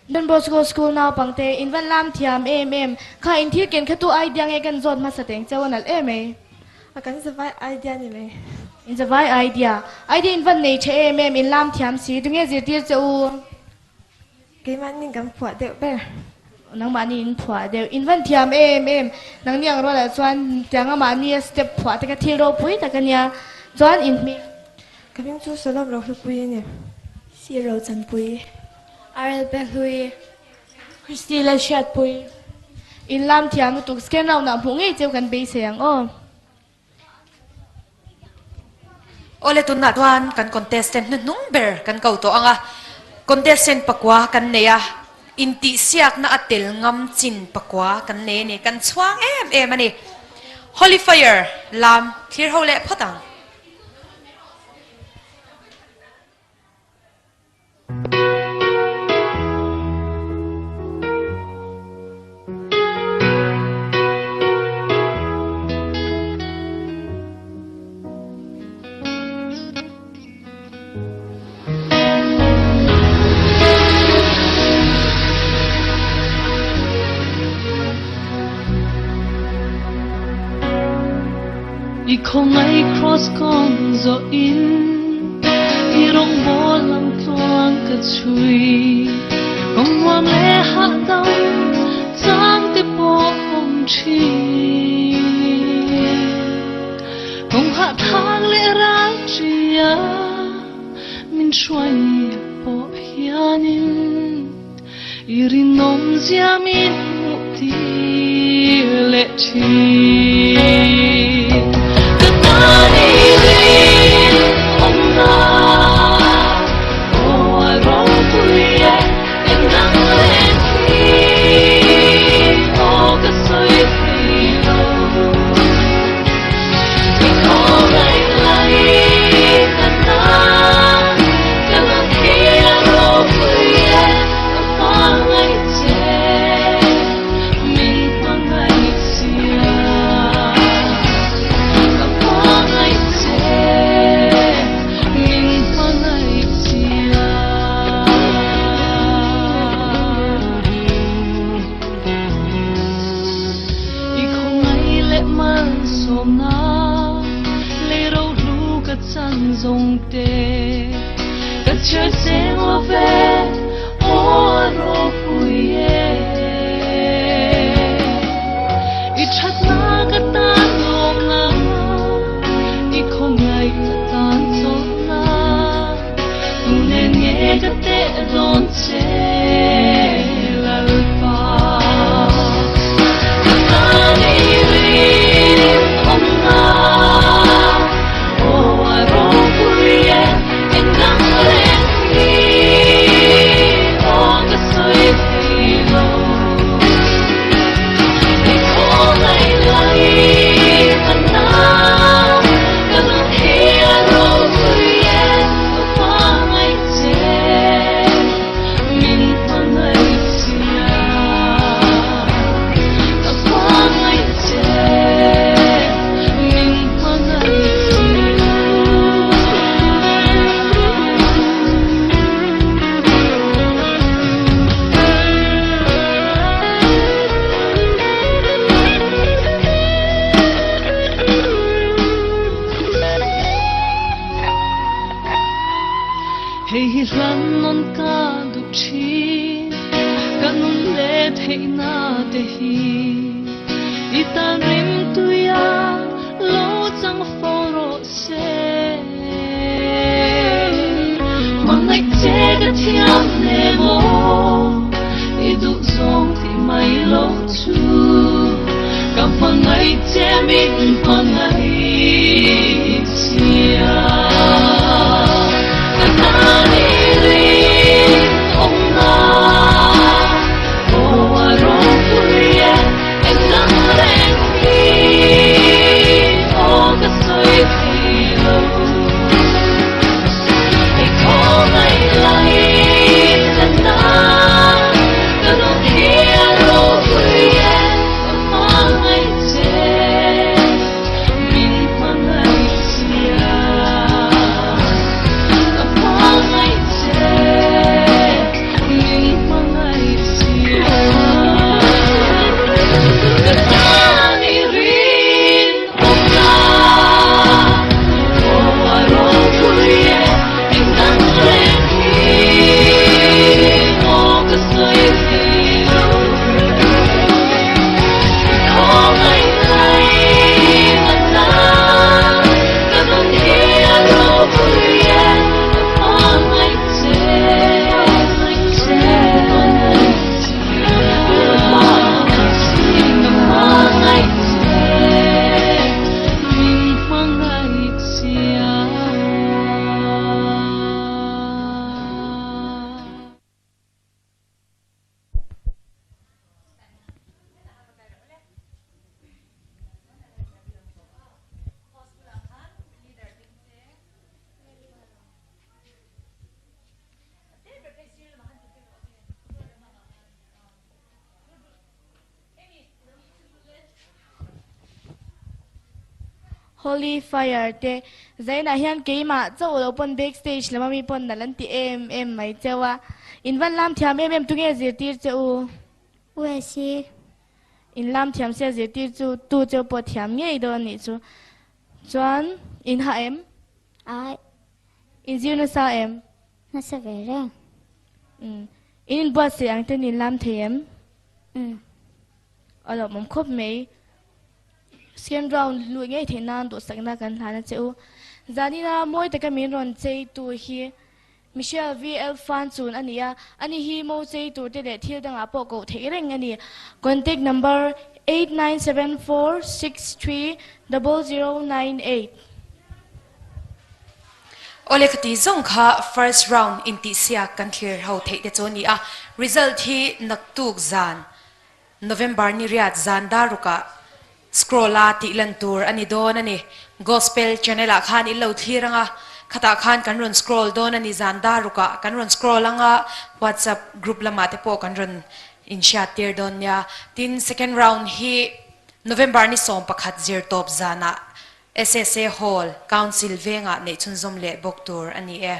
Don Bosco School Naupangte in Van Lam Thiam kha in thil ken khatu idea nge kan zon ma sateng chawanal akan savai idea ni me in the vai idea in Van nei che in Lam Thiam si tu nge zirtir chau ke man ning kam phwa de be nang mani in phwa de in Van Thiam nang niang ro la chuan tianga mani step phwa ta ka thil ro pui ta kanya chuan in mi kaming chu solom ro pui ni si ro chan pui Arel Behui Christine Shat Pui in Lam Thiam tu scan now na phung ei cheu kan be sayang ole tun na tuan kan contestant na number kan kau to anga contestant pakwa kan neya inti siak na atel ngam chin pakwa kan ne kan chuang ani holy fire lam clear hole phatang I không ai cross con zo in I rong bo lam tuang ka chui Kong wam le ha dam Tang te po om chi Kong ha thang le ra chia Min shuai po hianin I rin nom zia min muti le chi holy fire te zaina hian keima chawlo pon backstage lama mi pon nalan ti em mai chewa in van lam thiam em tunge zirtir cheu we si in lam thiam se zirtir chu tu cheu po thiam ngei do ni chu chuan in ha em ai in ziu na sa em na sa ve reng in bua se ang ten in lam them alo mom khop mei second round lu ngai the nan do sakna kan hana cheu zanina moi ta ka min ron chei tu hi Michelle VL fan chun ania ani hi mo chei tu te le thil danga po ko the reng ani contact number 8974630098 ole khati zong kha first round inti sia kan clear ho thei te choni a result hi naktuk zan November ni riat zan daruka scrolla ti lan tur ani don ani gospel channel a khan ilo thiranga khata khan kan ron scroll don ani zan daruka kan ron scroll anga WhatsApp group lama te po kan ron inhriattir don ya tin second round hi November ni som pakhat zir top zana SSA Hall Council venga nei chun zom le bok tur ani e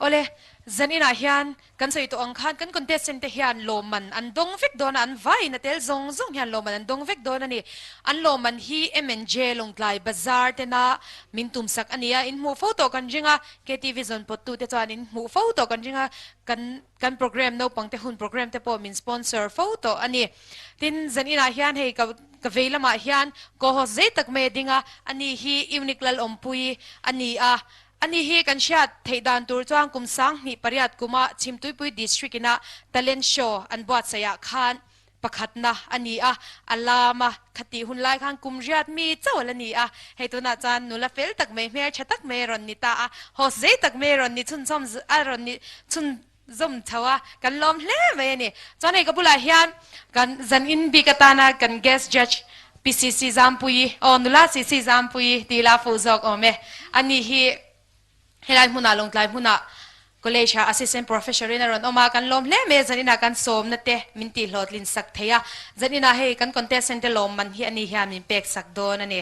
ole zanina hian kan sei to ang khan kan contestant te hian loman an dong vek don an vai na tel zong zong hian loman an dong vek don ani an loman hi MNJ longtlai bazar te na mintum sak ania in mu photo kan jinga KTV zone pot tu te chuan in mu photo kan jinga kan program Naupangte hun program te po min sponsor photo ani tin zanina hian hei ka veilama hian ko ho zai tak me dinga ani hi unique lal ompui ani a ani hi kan shat theidan tur chuang kum sang ni pariat kuma chimtuipui district ina talent show an buat saya khan pakhat na ani a alama khati hunlai khan kumriat mi chawlani a heituna chan nula fel tak me mer chatak me ron ni ta a hos zai tak me ron ni chun som a ron ni chun zom thawa kan lom hle me ni chane ka bula hian kan zan in bi katana kan guest judge PCC zampui nula CC zampui tila fuzok ome ani hi helai huna longtlai huna college assistant professor in ron oma kan lom hle me zanina kan som na te minti hlotlin sak theya zanina he kan contestant te lom man hi ani hian min pek sak don ani